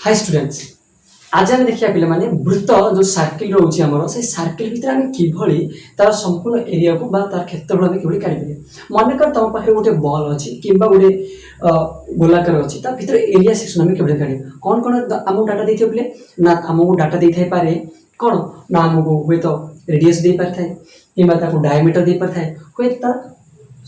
Hi students, आज आम देखिए पे माने वृत्त जो सर्किल रोचे आमर से सर्किल भितर आम किभली तार संपूर्ण एरिया को बा तार क्षेत्रफल आम किभली काढ़ी पारे। मन कर तुम पाखे गोटे बल अच्छी किंबा गोटे गोलाकार अच्छी ता भितर एरिया सेक्शन आम किभली काढ़ी कौन कौन आमको डाटा देते बोले ना आमको डाटा दे थाई पारे कौन ना आमको हुए तो रेडियस दे पारि थाए किंबा ताको डायमीटर दे पारि थाए हुए ता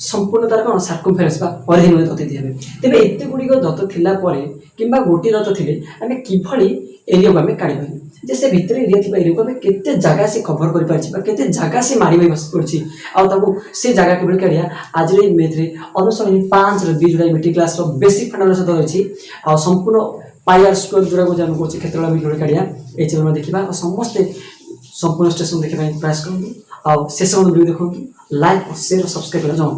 संपूर्ण तार कौन सर्कमफेरेंस बा परिधि में दत्त दिए तेरे एत गुड़िक दत्त थिला परे किंबा गोटे दत्त थिले आम किभली एरिया को आम काढ़ी पारे जे से भितर एरिया थिबा एरिया को आम केते जगह से कवर कर पारछि बा केते जगह से मारी बस पड़छि आ ताको से जगह केबल काढ़िया आज रे मैथ रे अनुसरण 5 रे 2 जुलाई मैट्रिक क्लास रो बेसिक फंडामेंटल सहित रहिछि आ संपूर्ण पाई आर स्क्वायर जोरा को जान करछि क्षेत्रफल आम केबल काढ़िया ए चैनल में देखिबा आ समस्त संपूर्ण स्टेशन देखिबा प्रयास करंतु आ शेष वीडियो देखंतु लाइक और शेयर और सब्सक्राइब कर जाओ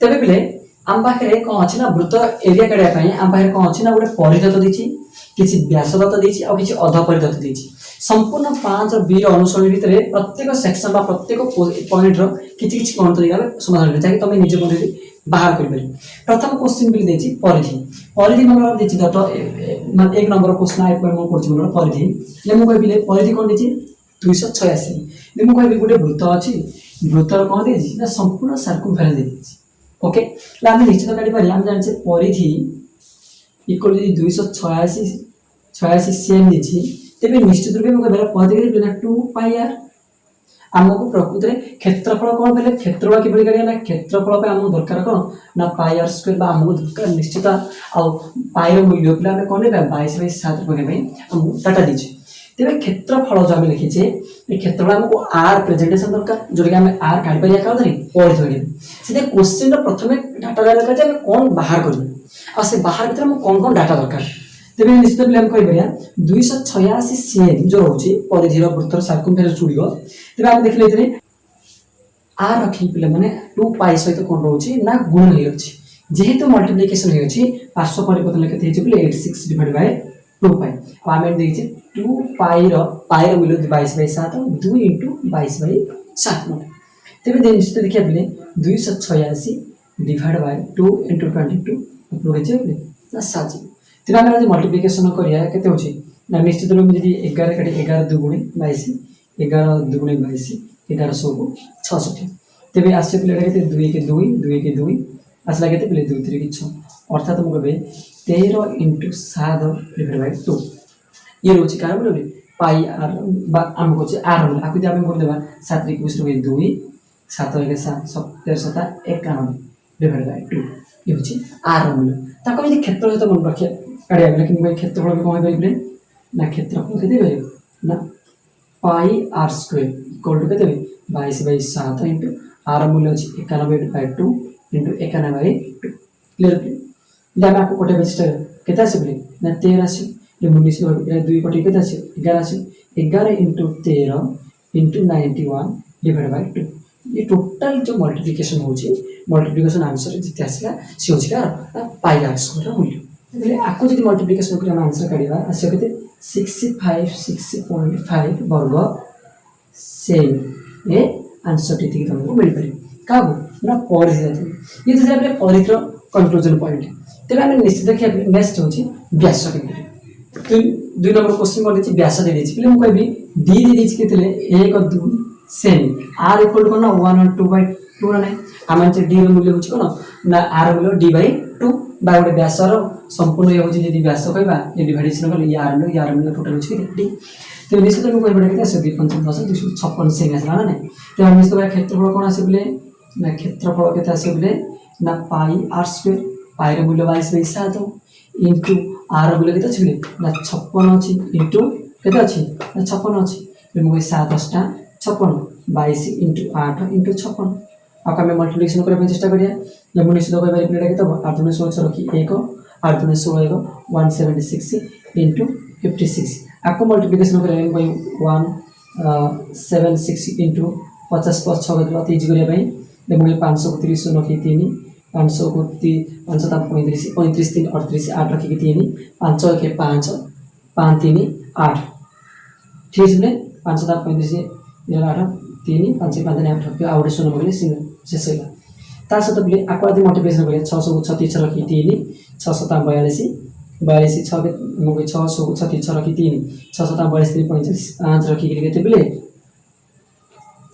तेरे पिले आम पाखे कौन अच्छी ना वृत्त एरिया काढ़ापी आम पाखे कौन अच्छी ना गोटे परिदत्त देती किसी व्यासदत्त देती और किसी अध परिदत्त देती संपूर्ण 5 और 2 अनुसरण भितर प्रत्येक सेक्शन बा प्रत्येक पॉइंट रो किछि किछि गणित दिगा समाधान कर ताकि तुम निज पद्धति बाहर कर पारे। प्रथम क्वेश्चन बिल देछि परिधि परिधि मन देछि दत्त मान 1 नंबर क्वेश्चन आइ पर मन करछि मन परिधि ले मु कहबिले परिधि कोन देछि 286 ले मु कहबि गोटे वृत्त अछि वृत्तर कोन देछि ना संपूर्ण सर्कमफेरेंस देछि ओके ला हम निश्चित काढ़ी पारे हम जान से परिधि इक्वल 286 सेम देछि तेबे निश्चित रूप में कहबे परिधि बिना 2 पाई आर हमको प्रकृति रे क्षेत्रफल कोन बेले क्षेत्रफल कि बड़ी ना क्षेत्रफल पे हमको दरकार कोन ना पाई आर स्क्वायर बा हमको दरकार निश्चित आ पाई रो मूल्य पे हम कोन ले 22/7 पके में हम डाटा दिछि तेबे क्षेत्रफल जो हम लिखि छे ए क्षेत्रफल हमको आर प्रेजेंटेशन दरकार जोरि हम आर काढी परिया का धरि परिधि धरि सीधे क्वेश्चन रो प्रथमे डाटा दरकार जे हम कोन बाहर करियो आ से बाहर भीतर हम कोन डाटा दरकार तेबे निश्चित रूप हम कहि परिया 286 सेम जो होची परिधि रो वृत्तर सर्कमफेरेंस जुड़ियो तेबे हम देखले इतने आर रखी पिले माने 2 पाई सहित कोन रहउची ना गुण हे अछि जेहेतु मल्टीप्लिकेशन हे अछि पार्श्व परिवर्तन लिखते हे पिले 86 डिवाइड बाय 2 पाई हम एंड देखि 2 पाई रो मूल्य 22/7 2 * 22/7 तेबे निश्चित देखिया पिले 286 डिवाइड बाय 2 * 22 उपयोग जे पिले ना 7 तेबे हम आज मल्टीप्लिकेशन करिया केते होची ना निश्चित रूप में यदि 11 काटी 11 2 गुणे 22 11 2 गुणे 22 1100 को 66 तेबे आसे पिले केते 2 के 2 2 के 2 आसला केते पिले 2 3 के 6 अर्थात हम कहबे 13 * 7 डिवाइड बाय 2 ये रोची कारण बोले पाई आर बा हम को आर बोले आकु हम कर देबा 7 * 21 * 2 7 * 7 17 7 91 डिवाइड बाय 2 ये होची आर मूल्य ताको यदि क्षेत्रफल तो मन रखे काढिया लेकिन मैं क्षेत्रफल भी कोन करिबे ना क्षेत्रफल केते बे ना पाई आर स्क्वायर इक्वल टू केते 22/7 * आर मूल्य अछि 91/2 * 91/2 क्लियर दाम आपको कोटे बेस्टर केते आसे बे ना 13 आसे ये मुनिस और 2 कोटे केते आसे 11 आसे 11 * 13 * 91 डिवाइड बाय 2 ये टोटल जो मल्टीप्लिकेशन होची मल्टीप्लिकेशन आंसर जिते आसला से होची का पाई आर स्क्वायर मूल्य એટલે આખો যদি મલ્ટીપ્લિકેશન કરી અમે આન્સર કાઢીવા આસે કેતે 6.5 वर्ग सेम ए आंसर टी तुमको मिल पारे का ना परिधि ये तो अपने परिधि रो कंक्लूजन पॉइंट तेबे हम निश्चित देखिया नेक्स्ट होची व्यास केते 2 नंबर क्वेश्चन कर देछि व्यास दे देछि पहिले हम कहबी डी दे देछि केतले 1 और 2 सेम आर इक्वल टू 1 और 2/2 ना हम डी रो मूल्य होची कोन ना आर मूल्य d/2 बा गोटे व्यासर संपूर्ण ये होची यदि व्यास कहबा ये डिवाइडेशन कर यार में टोटल होची डी तो निश्चित रूप में कहबा केते आसे 256 सेम आसला ना तो हम निश्चित क्षेत्रफल कोन आसे बोले ना क्षेत्रफल केते आसे बोले ना पाई आर स्क्वायर पाई रो मूल्य 22/7 इनटू आर रो मूल्य केते अछि बोले ना 56 अछि इनटू केते अछि ना 56 अछि तो 7 8 56 22 * 8 * 56 आका में मल्टीप्लिकेशन करबे चेष्टा करिया ले मुनि सिद्ध कहबा रिप्लाई केते 8 * 16 रखी 1 8 * 16 176 * 56 आको मल्टीप्लिकेशन करे कोई 176 * 50 + 6 के 30 करिया भाई ले मुनि 500 को 30 रखी 3 500 को 500 ता 35 35 3 38 8 रखी 3 5 के 5 5 3 8 ठीक है 500 ता 35 ये 8 3 5 5 ने 8 रखी आउट सुन मगले शेष होला ता सत बोले आको आदि मल्टीप्लिकेशन करे 600 को 36 रखी 3 600 ता 42 42 6 के मुझे 6 36 6 रखी 3 6 7 42 3 45 5 रखी के केते बेले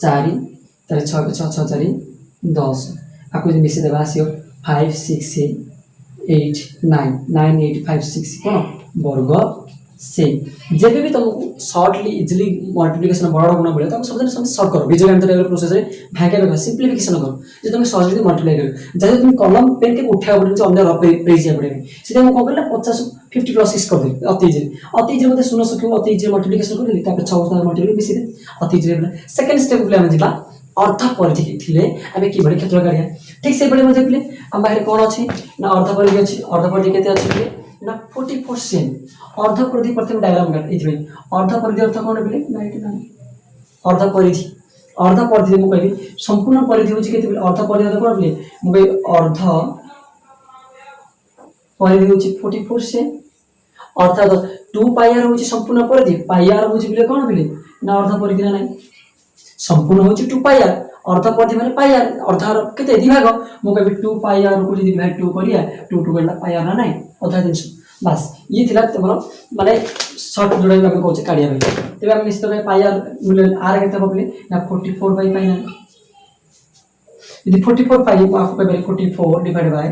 4 तारे 6 के 6 6 4 10 आको जे मिसे देबा आसियो 5 6 8 9 9 8 5 6 कोन वर्ग सेम जेबे भी तुमको शॉर्टली इजीली मल्टीप्लिकेशन बड़ गुण मिले तुम सब सब शॉर्ट करो बीजगणित प्रोसेस रे भागे रखो सिंप्लीफिकेशन करो जे तुम सहज मल्टीप्लाई करो जैसे तुम कलम पेन के उठा पड़े अन्य रफ पेज जा पड़े सीधा मैं कह 50 50 प्लस 6 कर दे अति इजी मते सुनो सको अति इजी मल्टीप्लिकेशन कर दे तापर 6 7 मल्टीप्लाई मिसी दे अति इजी सेकंड स्टेप पे हम जिबा अर्ध परिधि थिले आबे कि बडे क्षेत्र काढिया ठीक से बडे मते थिले हम बाहर कोन अछि ना अर्ध परिधि अछि अर्ध परिधि केते अछि ना 44 सेम अर्ध परिधि प्रथम डायग्राम काट इथि अर्ध परिधि अर्थ कोन बिले 99 अर्ध परिधि मु कहबी संपूर्ण परिधि होछि केते बिले अर्ध परिधि कोन बिले मु कहबी अर्ध परिधि होछि 44 सेम अर्थात 2 पाई r होछि संपूर्ण परिधि पाई r होछि बिले कोन बिले ना अर्ध परिधि ना संपूर्ण होछि 2 पाई r अर्ध परिधि माने पाई r अर्ध केते दिभाग मु कहबी 2 पाई r को जदि डिवाइड 2 करिया 2 2 गला पाई r ना नाही अधा दिन बस ये थिला तमरो माने शॉर्ट जोड़ाई हम कहछ काढिया भाई तेबे हम निश्चित भाई पाई r मूल्य r केते बबले ना 44 बाय पाई ना यदि 44 पाई आपको कहबे 44 डिवाइड बाय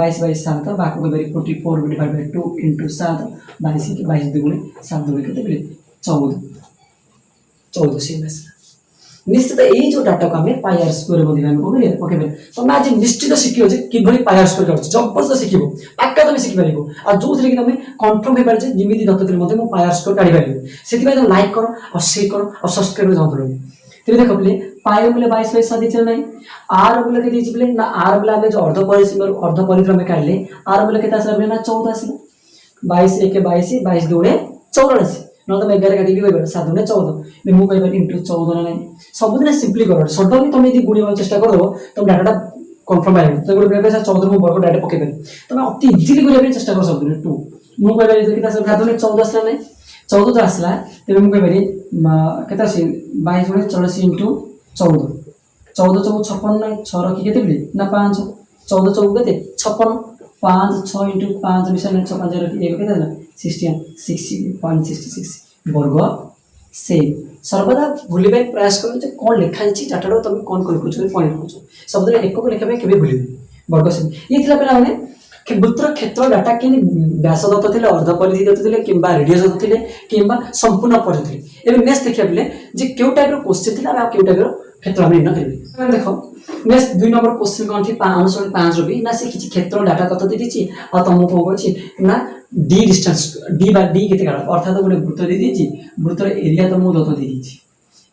22 बाय 7 बाको कहबे 44 डिवाइड बाय 2 इनटू 7 22 के 22 दुगुणे 7 दुगुणे केते बले 14 14 सेमस निश्चित एई जो डाटा को हमें पाई r स्क्वायर मध्ये हम कोबे ओके तो आज निश्चित शिखियो जे कि भली पाई r स्क्वायर करछ जबरदस्त शिखिबो पक्का तुम शिखि परिबो आ जो थरे कि तुम कंफर्म हे परजे जिमिति दत्त थरे मध्ये मो पाई r स्क्वायर काढी परिबो सेति भाई तुम लाइक करो और शेयर करो और सब्सक्राइब जरूर करो तेरे देखो बले पाई बोले 22 बाय 7 दिचल नहीं r बोले के दिच बले ना r बोले हमें जो अर्ध परिधि में काढले r बोले केता आसला ना 14 आसला 22 1 के 22 22 दुणे 14 न तो 11 काटी भी 7 दुणे 14 मैं मु कहबा इनटू 14 ना सब दिन सिंपली करो सडनली तुम यदि गुणिया चेष्टा करो तुम डाटाटा कंफर्म आइबो तो गुड बेबे 14 मु वर्ग डाटा पके पारे तुम अति इजीली गुणिया चेष्टा करो सब दिन 2 मु कहबा जे केता सब 7 दुणे 14 आसला नहीं 14 तो आसला तबे मु कहबा केता से 22 दुणे 84 इनटू 14 14 चौ 56 नहीं 6 रखी केते बले ना 5 14 चौ केते 56 5 6 इनटू 5 मिशन 6 5 रखी एक केते ना 66 वर्ग सेम सर्वदा भूलिबे प्रयास करो जे कोन लिखा छी डाटा तुम कोन कर कुछ पॉइंट कुछ शब्द रे एक को लिखा बे केबे भूलिबे वर्ग सेम ये थिला पेला माने कि वृत्तर क्षेत्र डाटा कि व्यास दत्त थिले अर्ध परिधि दत्त थिले किंबा रेडियस दत्त थिले किंबा संपूर्ण परिधि थिले एबे नेक्स्ट देखिया बेले जे केउ टाइप रो क्वेश्चन थिला आ केउ टाइप रो क्षेत्र हम निर्णय करिवे देखो नेक्स्ट 2 नंबर क्वेश्चन कोन थी 5 रो भी ना से किछि क्षेत्र डाटा दत्त दे दिछि आ तुमको कोन होछि ना d distance d by d केते काढ अर्थात गोटे वृत्त दे दिछि वृत्तर एरिया तुमको दत्त दे दिछि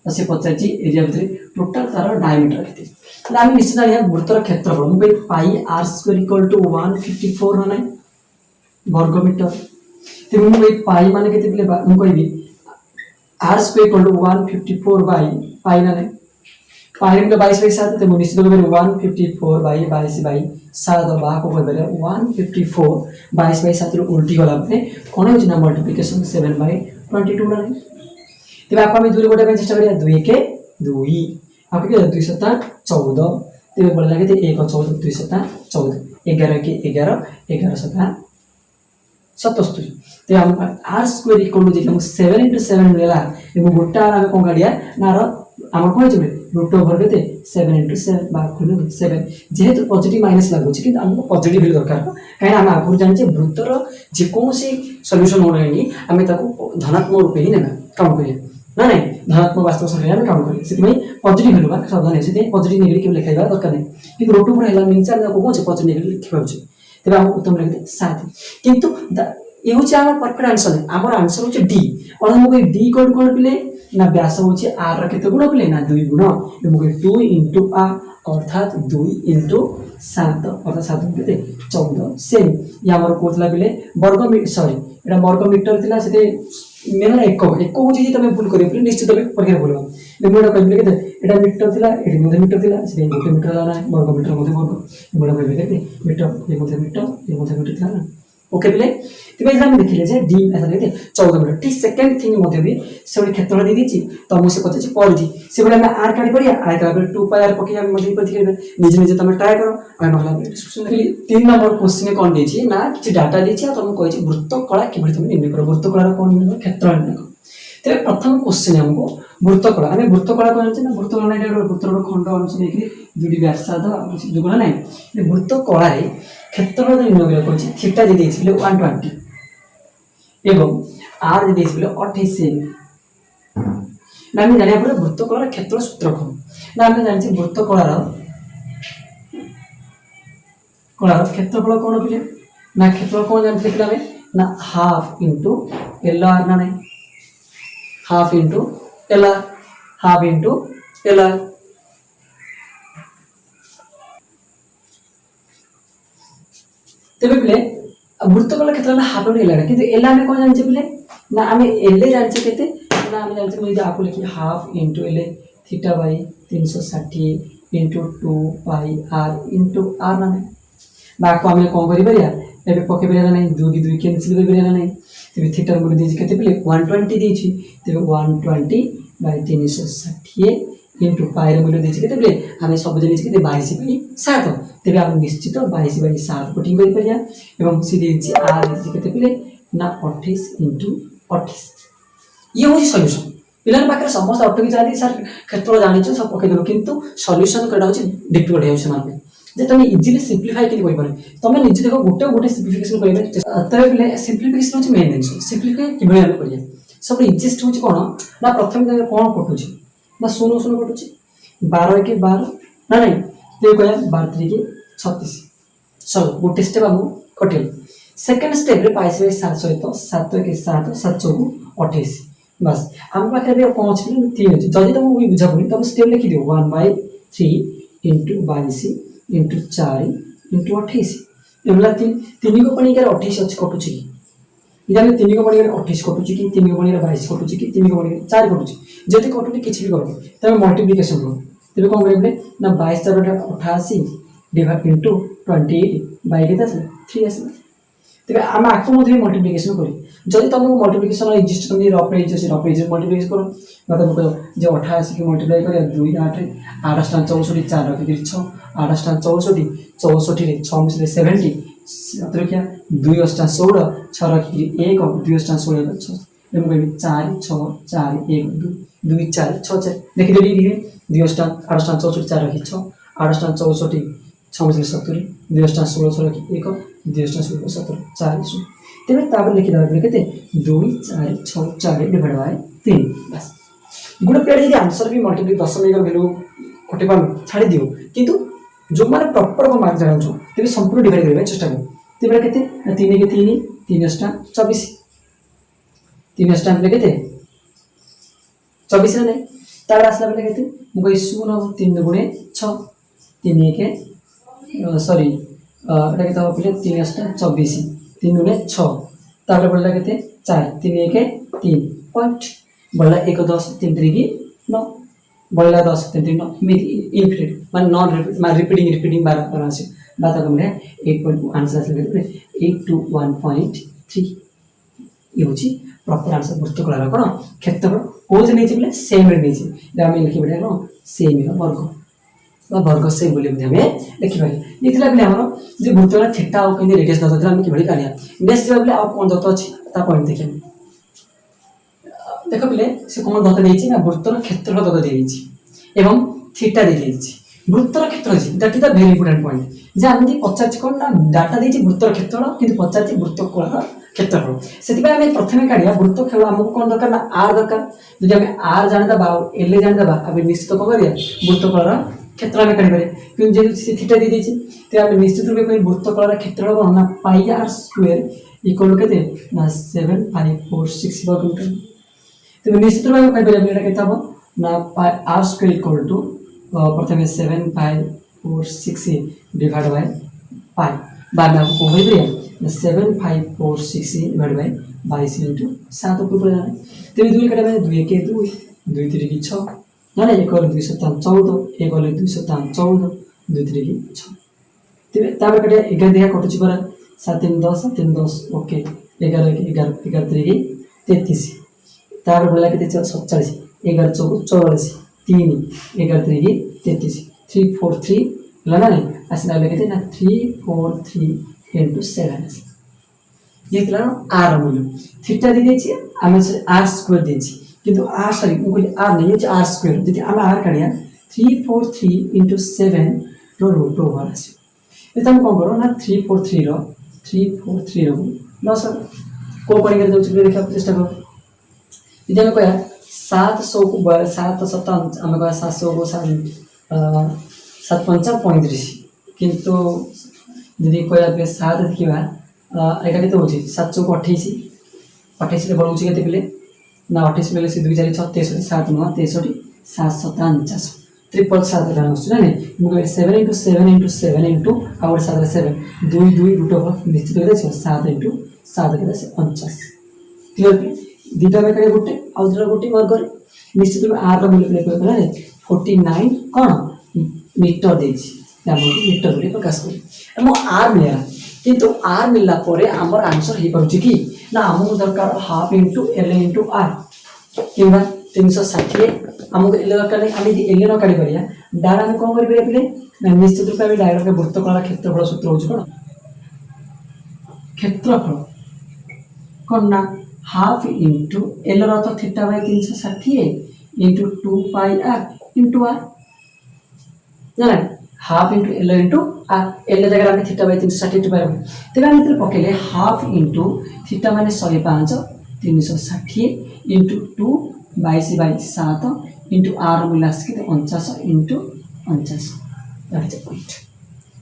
से पचाची एरिया भितर टोटल तार डायमीटर केते त हम निश्चित या वृत्तर क्षेत्रफल मु भाई पाई r स्क्वायर इक्वल टू 154 ना नाही वर्ग मीटर ते मु भाई पाई माने केते बिले मु कहबी r square equal to 154 by pi ना नाही पाई में 22 बाय 7 ते मु निश्चित भाबे 154 बाय 22 बाय 7 बा को कहबे 154 22 बाय 7 रो उल्टी गला पे कोन होछि ना मल्टीप्लिकेशन 7 बाय 22 ना नाही तेबे आप हमें दूर गोटे पे चेष्टा करिया 2 के 2 आप के 2 7 14 तेबे बोल लागे 1 14 2 7 14 11 के 11 11 7 77 ते हम r स्क्वायर इक्वल टू जे 7 into 7 मिलला एबो गोटा आमे कोन काढिया ना रो हम कोन जेबे रूट ओवर केते 7 into 7 बा खुनु 7 जेहेतु पॉजिटिव माइनस लागो छी कि हमको पॉजिटिव भी दरकार काहे हम आगु जानचे वृत्तर जे कोनसी सॉल्यूशन हो रहनी हमें ताको धनात्मक रूप ही नेना काम करिया ना नहीं धनात्मक वास्तव संख्या में काम करिया सिति में पॉजिटिव भेलु बा सावधान है सिति पॉजिटिव नेगेटिव केवल लिखाइबा दरकार नहीं कि रूट ओवर हैला मींस हम को कोन पॉजिटिव नेगेटिव लिखिबा छै तेबे हम उत्तम लिखते 7 किंतु ये होची हमर परफेक्ट आंसर है हमर आंसर होची डी और हम कोई डी कोड कोन पिले ना व्यास होची r केते गुण पिले ना 2 गुण हम 2 into r अर्थात 2 into 7 अर्थात 7 केते 14 सेम या हमर कोथला पिले वर्ग सॉरी एटा वर्ग मीटर थिला सेते मेना एक होची जे तमे भूल करियो पिले निश्चित तमे परीक्षा बोलबा मेमोरा कहबिले केते एटा मीटर थिला एटी मध्ये मीटर थिला सेते मीटर ला ना वर्ग मीटर मध्ये वर्ग मेमोरा कहबिले केते मीटर ये मध्ये मीटर थिला ना ओके पिले तेज आम देखिले जे डी ऐसा 14 मीटर ठीक सेकेंड थिंग भी से गोटे क्षेत्र दे दी तो मुझे पचार पढ़ी से बड़े आम आर काढ़ी पड़ा आर काढ़ा 2 पाई आर पकड़ निजे निजे तुम ट्राए कर 3 नंबर क्वेश्चन कौन देती ना कि डाटा देती तुमको कही वृत्त कला कि तुम निर्णय कर वृत्त कलार कौन निर्णय क्षेत्र निर्णय कर तेरे प्रथम क्वेश्चन हमको वृत्त कला आम वृत्त कला कौन ना वृत्त कला वृत्तर खंड अंश देखिए दुटी व्यासार्ध जुगुण ना वृत्त कलार क्षेत्र निर्णय कर थीटा दे 120 एवं आर दे 28 ना आम जाना वृत्त कलार क्षेत्र सूत्र कौन ना आम जानी वृत्त कलार क्षेत्रफल कौन पे ना क्षेत्रफल कौन जानते देखिए आम ना हाफ इंटू एल आर ना नहीं हाफ इंटू एल आर तेरे पे वृत्तकला क्षेत्र में हाफ इंटू एल आर किंतु एल आम कौन जानते पे ना आम एल जानते के ना आम जानते मुझे आपको लिखी half into L theta by 360 into 2 pi r into r ना नहीं बाको आम कौन कर पकई पार ना 2 2 कैनसल कर ना तेज थीटार मूल्य देती के 120 देती तेज 120 बाई 360 इंटू पाई मूल्य देती के आम सब जानी 22/7 तेज आम निश्चित 22/7 पुटिंग कर सी देती आर देती के ना 28 इंटू 28 ये हूँ सल्यूशन पिला पाखे समस्त अटकी जाती सर क्षेत्र जानी सब पकईदेव कितु सल्यूशन करना हूँ डिफिकल्ट हो जे तुम इजिली सिंप्लीफाई कि तुम निजे देख गोटे गोटे सिंप्लीफिकेशन करें पे सिंप्लीफिकेशन हूँ मेन जिन सिंप्लीफाई कि सब इजिएस्ट हूँ कौन ना प्रथम कौन कटुच ना 0 0 कटुच 12 1 12 ना नहीं तो कह 12 3 36 चलो गोटे स्टेप आम कटेल सेकेंड स्टेप पाइस 7 सहित 7 1 7 7 4 28 बस आम पाखे कौन अच्छे 3 अच्छे जदि तुमको बुझा पड़े तुम स्टेप लिखिद 1/3 इंटू 22 इंटू 4 इंटू 28 एमला 3 को पानी 28 अच्छे कटुच कि आम 3 को पानी 28 कटुच कि 3 को पानी 22 कटुच कि 3 को पानी 4 कटुच जब कटुनी किसी भी कर तुम मल्टीप्लिकेशन कर तेज कौन करें ना 22 4 88 डिवाइड इंटू 28 बाई के 3 आस तेज आम आपको मल्टीप्लिकेशन कर जब तुमको मल्टीप्लिकेशन एक्जिस्ट तुम रफ मल्टीप्लिकेशन कर तुम कह 88 की मल्टीप्लाई कर 2 8 8 64 4 रखी 6 8 64 64 6 मिसले 70 रखिया 2 16 6 रखी 1 2 16 6 कह 4 6 4 1 2 4 6 4 देखिए 2 8 64 4 रखी 6 8 64 6 मिसले 70 2 16 6 रखी 1 2 16 17 40 तेज लिखिद के 2 4 6 4 डिवाइड बाय 3 बस गोटे पिला जी आंसर भी मल्टीप्ली दशमिक भैल्यू कटे छाड़ी दियो किंतु जो मैंने प्रॉपर मार्क जाना तेज संपूर्ण डिवाइड करने चेष्टा कर तेज के 3 के 3 3 8 24 3 8 के 24 ना तार आसला बेले के मुझे 0 3 गुणे 6 3 1 सॉरी एटा के पे 3 8 24 3 गुणे 6 तापर बढ़ला के 4 3 1 3 पॉइंट बढ़ला 1 10 3 3 9 बढ़ला 10 3 3 9 इनफिनिट मान नॉन रिपीटिंग बार आसे बात को मिले 8 आंसर आसे 821.3 ये हूँ प्रॉपर आंसर वृत्तकलार कौन क्षेत्रफल कौन नहीं बोले सेम नहीं आम लिखी पड़े कौन सेम वर्ग वर्ग सेम बोली आम लिखिपारे ये पे आम जो वृत्तकला थीटा और कहीं रेडियस दत्त आम कि काढ़ा नेक्स्ट बोले आप कौन दत्त अच्छी पॉइंट देखिए देख पे से कौन दत्त देती ना वृत्तर क्षेत्रफल दत्त दी एवं थीटा दी वृत्तर क्षेत्र that is the very important point जे आम पचार कौन ना डाटा देती वृत्तर क्षेत्रफल कि पचार वृत्तकलार क्षेत्रफल से प्रथम काढ़ा वृत्त खेल आमको कौन दरकार ना आर दरकार जब आम आर जानीदे एल जानीदे आम निश्चित कौन करिया वृत्तकलार क्षेत्र आम काढ़ी कि जेहतु थीटा दी तो आम निश्चित रूप से वृत्तकलार क्षेत्र कौन ना पाई आर स्क्वायर इक्वल के 7546 तेज निश्चित रूप से कहीपर के ना आर स्क्वायर इक्वल टू प्रथम 7546 डिवाइड बाय पाई बाद में आपको कौन कह 7546 डिवाइड बाय 22 इंटू 7 ऊपर जाने तेज 2 कटा 2 1 2 2 3 की 6 ना 1 2 7 14 1 2 7 14 2 3 की 6 तेज कटा 11 देखा कटुची पर 7 3 10 7 3 10 ओके 11 11 11 3 33 तार बोला के 47 11 4 44 3 11 3 33 3 4 3 ला ना आसना लगे ना 3 4 3 into 7 येଥିଲା r मूल्य थीटा दी देछि हम r स्क्वायर देछि किंतु r सॉरी मु कहली r नहीं है r स्क्वायर जति हम r काढिया 343 into 7 रो रूट ओवर आसी ए तम कोन करो ना 343 रो 343 रो लस को पड़ी कर जाउछ देखा चेष्टा करो इदे हम कहया 700 को 7 7 हम कहया 700 को 7 5 35 किंतु यदि कहया 7 देखिबा एटा केते होची 700 को 28 28 ले बळुची केते पिले ना 28 बेले से 2 4 6 63 7 9 63 7 7 49 ट्रिपल 7 का होची ना मु 7 into 7 into 7 into और 7 7 2 2 रूट ओवर निश्चित करे 7 into 7 के 49 क्लियर दीटा में करे गोटे आ दूसरा गोटे वर्ग करे निश्चित रूप r रो मल्टीप्लाई करे 49 कोन मीटर देछि हम मीटर रे प्रकाश करी हम r मिला किंतु r मिलला परे हमर आंसर हे पड़छि कि ना हमहु दरकार half into l into r किबा 360 हमहु l दरकार नै आमी l न काढी परिया डायरेक्ट हम कोन करि परिया पिले ना निश्चित रूप में डायरेक्ट के वृत्तकला क्षेत्रफल सूत्र होछि कोन क्षेत्रफल कोन ना हाफ इनटू l रो तो theta by 360 into 2 pi r into r ना half into l into r l जगह हम थीटा बाय 360 टू पाई तबे हम इतरे पकेले हाफ इनटू थीटा माने 105 360 इनटू 2 22 बाय 7 इनटू r मिलास के 49 into 49 that is point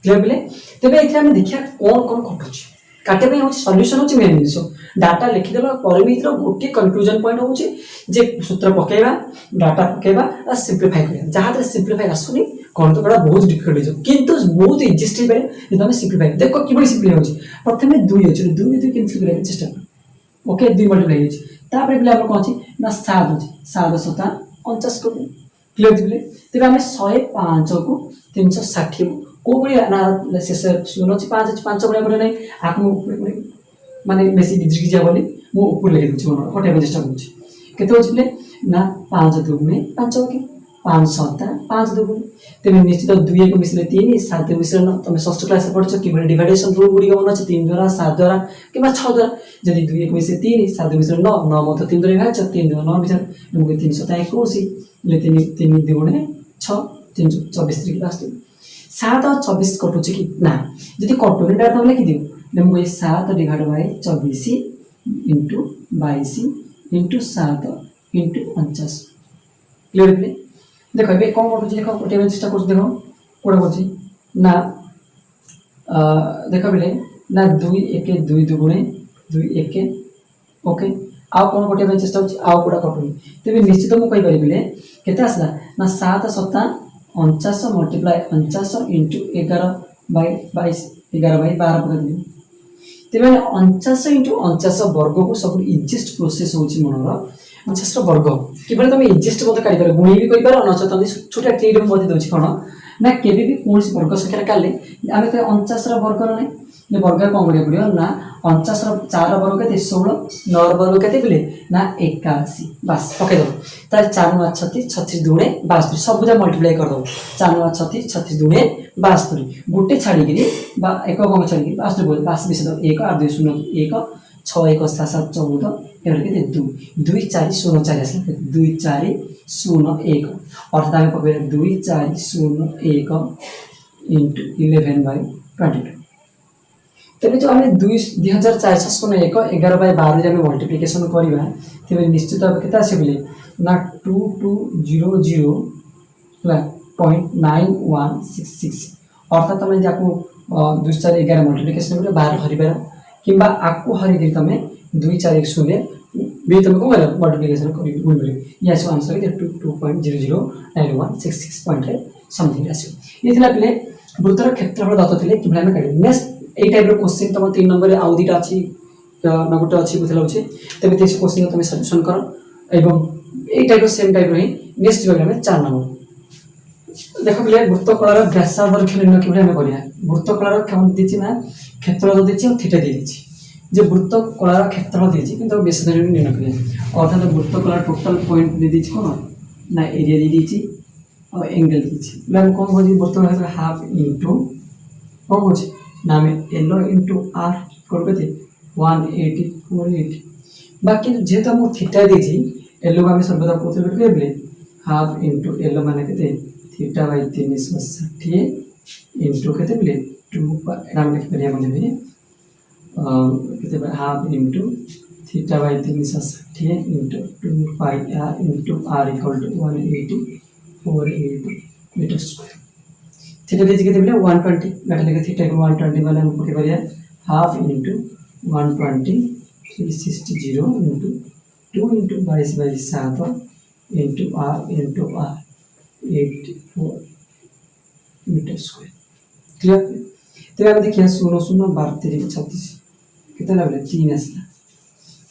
clear बिले तबे इतरे हम देखिया कोन कोन कटुची काटे में होची सॉल्यूशन होची मेन दिसो डाटा लिखि देला पर मित्र गोटे कंक्लूजन पॉइंट होची जे सूत्र पकेबा डाटा पकेबा आ सिंपलीफाई करिया जहां तक सिंपलीफाई आसुनी कोन तो बड़ा बहुत डिफिकल्ट हो किंतु बहुत इजी बे जब हम सिंपलीफाई देखो कि बड़ी सिंपलीफाई होची प्रथमे 2 अछि 2 2 कैंसिल करिया चेष्टा कर ओके 2 मल्टीप्लाई होची तापर बिले हम कोन अछि ना 7 अछि 7 7 49 को क्लियर दिले तबे हम 105 को 360 को बड़ी ना शेष सुनो 5 5 बड़ा बड़ा नहीं आकु माने बेसी डिग्री जा बोली मु ऊपर लिखि दउछि मन फटे में चेष्टा करछि केते होछि बिले ना 5 2 में 5 के 5 7 5 2 तेरे निश्चित 2 1 मिसले 3 7 मिसले 9 तुम षष्ठ क्लास से पढ़छ कि डिवाइडेशन रूल गुडी मन अछि 3 द्वारा 7 द्वारा किबा 6 द्वारा यदि 2 1 मिसले 3 7 मिसले 9 9 मत 3 द्वारा भाग 3 द्वारा 9 विचार मुगे 321 ले 3 2 गुणे 6 324 3 क्लास 7 और 24 कटुछि कि ना यदि कटुनि डा तो लिखि दियो ले मुगे 7 divide by 24 into 22 into 7 into 49 clear बिले देखो ये कौन कटुछि देखो कोटे में चेष्टा कर देखो कोडा करछि ना देखो बिले ना 2 1 2 2 गुणे 2 1 ओके आ कौन कोटे में चेष्टा होछि आ कोडा कटुनि तबे निश्चित मु कहि परिबिले केते आसला ना 7 7 49 मल्टीप्लाई 49 इनटू 11 बाय 22 11 बाय 12 पका दियो तबे 49 इनटू 49 वर्ग को सब इजीएस्ट प्रोसेस होछि मनरो 49 वर्ग केवल तुम इजीएस्ट मते काढी पार गुणी भी कहि पार न छ तंदी छोटा ट्रिक में मते दोछि कोन ना केबे भी कोन वर्ग संख्या काले आमे तो 49 रा वर्ग नै ने वर्ग कोन करिया पड़ियो ना 49 रा 4 रा वर्ग केते 16 9 रा वर्ग केते बिले ना 81 बस पके दो तार 4 9 36 36 दुणे 62 सब जा मल्टीप्लाई कर दो 4 9 36 36 दुणे 62 गुटे छाडी गिरी बा एक कोन छाडी 62 बोल 22 दो 1 8 2 0 1 6 1 7 7 14 एवरे के 2 2 4 0 4 आसे 2 4 0 1 अर्थात हम पके 2 4 0 1 into 11 by 22 तबे जो हमें 2401 11 by 12 जे हम मल्टीप्लिकेशन करबा तबे निश्चित भाव केता आसे बिले ना 2200 ला 0.9166 अर्थात तमे जाको 2411 मल्टीप्लिकेशन करे 12 हरिबार किबा आकु हरि दे तमे 2410 भी तुमको मल्टीप्लिकेशन करी गुण मिले या सो आंसर के 2.009166 पॉइंट रे समथिंग आसी इतला पिले वृत्तर क्षेत्रफल दत्त थिले कि हम काढी नेक्स्ट ए टाइप रो क्वेश्चन तम 3 नंबर रे आउदीटा अछि ना गुटे अछि बुझला होछि तबे ते क्वेश्चन को तमे सॉल्यूशन करो एवं ए टाइप रो सेम टाइप रो नेक्स्ट वीडियो में 4 नंबर देख पे वृत्तकलार व्यासार्धर निर्णय कि आम करा वृत्तकलार केमन दी ना क्षेत्र देती थीटा दी जे वृत्तकलार क्षेत्र दी कि व्यासार्ध निर्णय करा अर्थात वृत्तकलार टोटाल पॉइंट दी कौन ना एरिया दी और एंगल दी कौन कौन वृत्तकलार हाफ इंटू कौन कौन ना आम एल इंटू आर कर 180/80 बाकी जेहेतु आम थीटा दी एल को आम सर्वदा कौन हाफ इंटू एल मान के थीटा बाई 360 इंटू के 2 लिखिपारे half into theta by 360 into 2 pi r into r equal to 180/80 metre square theta दी के 120 बैठ लिखे थीटा को 120 माने हम पके परिया half into 120 360 into 2 into 22/7 into r 84 metre square clear तेरे आगे देखिए 16 16 12 3 36 कितना लगले 3 आसला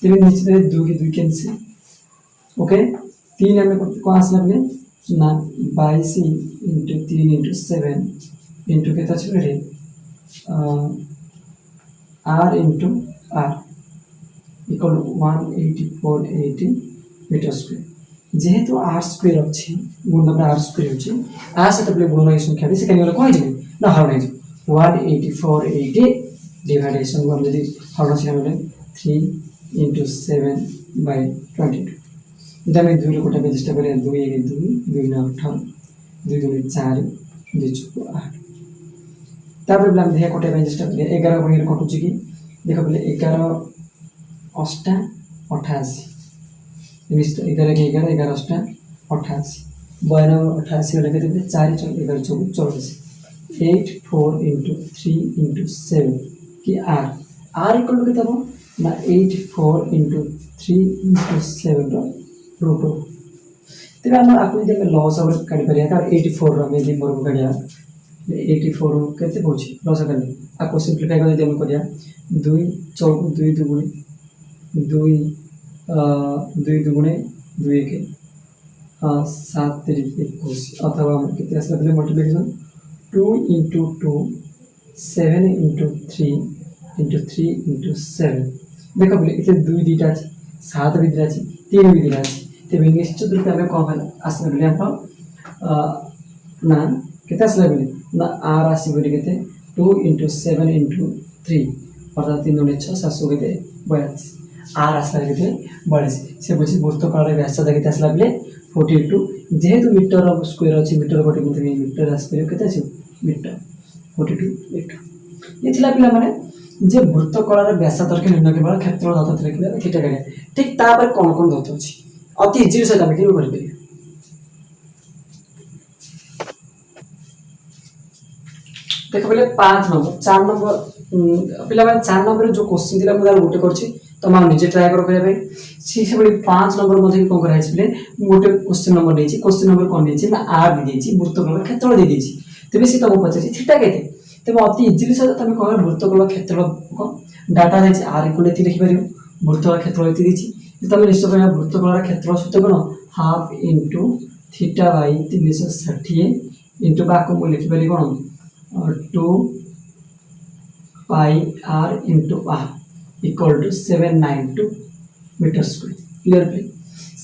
तेरे नीचे में 2 की 2 कैंसिल ओके 3 हमें कौन आसला लगले ना 22 इंटू 3 इंटू 7 इंटू कितना चल रहे r into r equal 180/80 metre square जेहेतु आर स्क्वायर अच्छी गुण आर स्क्वायर अच्छी आ सहित गुण संख्या से कहीं कौन ना हरण 180/80 डिवाइडेशन को जब हरण से 3 इंटू 7/22 इतना आम 2 कोटा पे चेष्टा करें 2 1 2 2 9 18 2 2 4 2 4 8 तापर बोले देखिए कोटा पे चेष्टा करें 11 बड़ी कटुची कि देख बोले 11 8 88 निश्चित 11 के 11 11 8 88 92 88 वाले कहते हैं 4 11 24 8 4 इंटू 3 इंटू 7 कि आर आर इक्वल टू कितना ना 8 4 इंटू 3 इंटू 7 रूट तेज आम आपको जब लस आगे काढ़ी पार 84 रमें वर्ग काढ़ा 84 के लस काढ़ी आपको सिंप्लीफाई कर जब करा 2 चौक 2 दुगुणे 2 दुगुणे 2 के 7 3 21 अथवा कितने आसला multiplication 2 into 2 7 into 3 into 3 into 7 देख बोले इतने 2 दुईटा अच्छे 7 भी दिला 3 भी दिला तेज निश्चित रूप में कौन आसला बोले आप ना कितने आसला बोले ना आर आस के 2 इंटू 7 इंटू 3 अर्थात 3 2 6 7 के 42 आर आसला के 42 से बुझे वृत्तकलार व्यासार्ध के आसला बोले 42 जेहेतु मीटर स्क्वायर अच्छी मीटर गोटे मीटर आसपार के मीटर 42 मीटर ये थिला पिला माने जे वृत्तकलार व्यासार्ध के निर्णय केवल क्षेत्र दत्त देखिए थीटा काढ़ा ठीक तापर कौन कौन दत्त अच्छी अति इजी सहित आम कि कर देख बोले 5 नंबर 4 नंबर पिला 4 नंबर जो क्वेश्चन थी मुझे गोटे कर तुम निजे ट्राए कर सी 5 नंबर मध्य कौन कराए गोटे क्वेश्चन नंबर नहीं क्वेश्चन नंबर कौन नहीं ना आर दी वृत्तकलार क्षेत्र दी तेज सी तुमको पचार थीटा के तेज अति इजिली सहित तुम कह वृत्तकलार क्षेत्र डाटा दी आर इक्वल ये लिखिपार वृत्तकलार क्षेत्र ये दी तुम निश्चय कह वृत्तकलार क्षेत्र सूत्र कौन half into theta by 360 into बाको मुझे लिखिपारि कौन 2 pi r into r equal to 792 metre square clear पे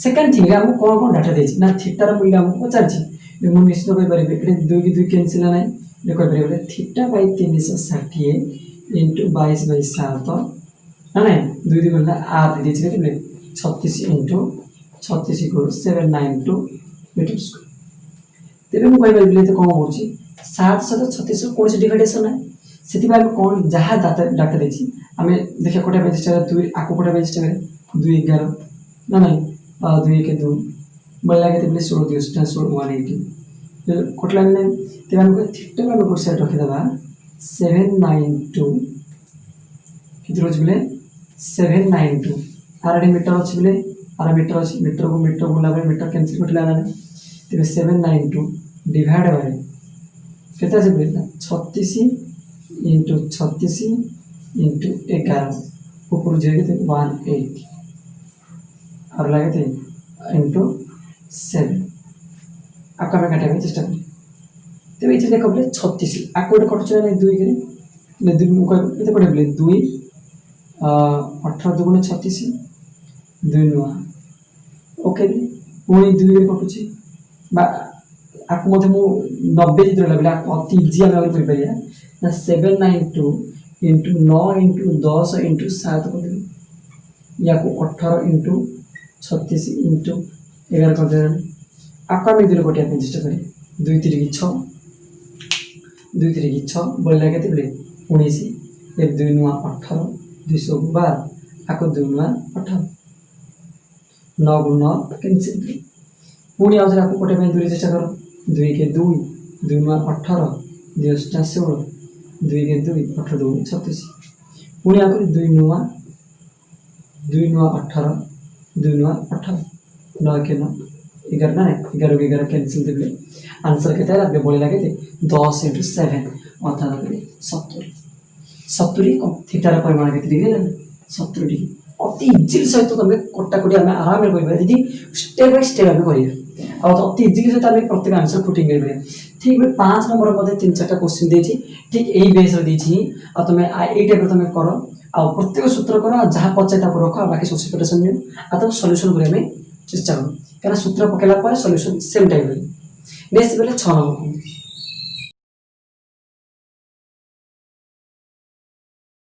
सेकंड थिंग हमको कौन कौन डाटा देछि ना थीटार मूल्य हमको पचारछि मु निश्चित कहि परिबे एटे 2 की 2 कैंसिल नै ले कहि परिबे थीटा बाई 360 इंटू 22/7 ना नै 2 2 गुणा आर दे देछि केते 36 इंटू 36 इक्वल 792 मीटर स्क्वायर तेरे मु कहि परिबे तो कौन होछि 7 7 36 कौन से डिवाइडेशन है सेति बाय कौन जहां डाटा देछि हमें देखिए कोटा रजिस्टर 2 आको कोटा रजिस्टर 2 11 ना नहीं 2 के 2 बोला के तबले 16 दिवस 180 कोटला में तेरे हमको थीटा में को सेट रखि दबा 792 कितने रोज बोले 792 आरडी मीटर अछि बोले आर मीटर अछि मीटर को लाबे मीटर कैंसिल कोटला ना तेरे 792 डिवाइड बाय कितना से बोले 36 इंटू 36 इंटू 11 ऊपर जो है 180 और लगे थे इंटू 7 आपका मैं काटने की चेष्टा करें तेरे ये देखो बोले 36 आको गोटे कटुछ ना 2 के ले 2 को केते पड़े बोले 2 18 दुगुण 36 2 नुआ ओके पुणी 2 रे कटुछ बा आपको मते मु 90 जितरे लागले अति इजी हम कर परिया ना 792 into 9 into 10 into 7 कर दे या को 18 into 36 into 11 कर दे आपका में दिलो कोटिया पे चेष्टा करी 2 3 की 6 2 3 की 6 बोल लगे थे 19 ये 2 नुआ 18 212 आको 2 नुआ 18 9 गुण 9 कैंसिल पुणी आउथरे आपको कोटे पे दूरी चेष्टा करो 2 के 2 2 नुआ 18 2 16 2 के 2 18 2 36 पुणी आको 2 नुआ 18 2 नुआ 18 9 के 9 11 ना 11 के 11 कैंसिल देबे आंसर केते लागबे बोले लागे 10 into 7 अर्थात 70 70 को थीटार परिमाण केते डिग्री 70 डिग्री अति इजी सहित तुम कटा कटी आम आराम करें स्टेप बाय स्टेप आम कर अति इजी सहित आम प्रत्येक आंसर पुटिंग करें ठीक 5 नंबर मध्य 3-4 क्वेश्चन देती ठीक यही बेस तुम यही टाइप तुम कर आ प्रत्येक सूत्र कर जहाँ पचाए रख बाकी सब प्रिपरेशन तुम सल्यूशन करने चेष्टा कर क्या सूत्र पकड़ा सल्यूशन सेम टाइप नेक्स्ट बोले 6 नंबर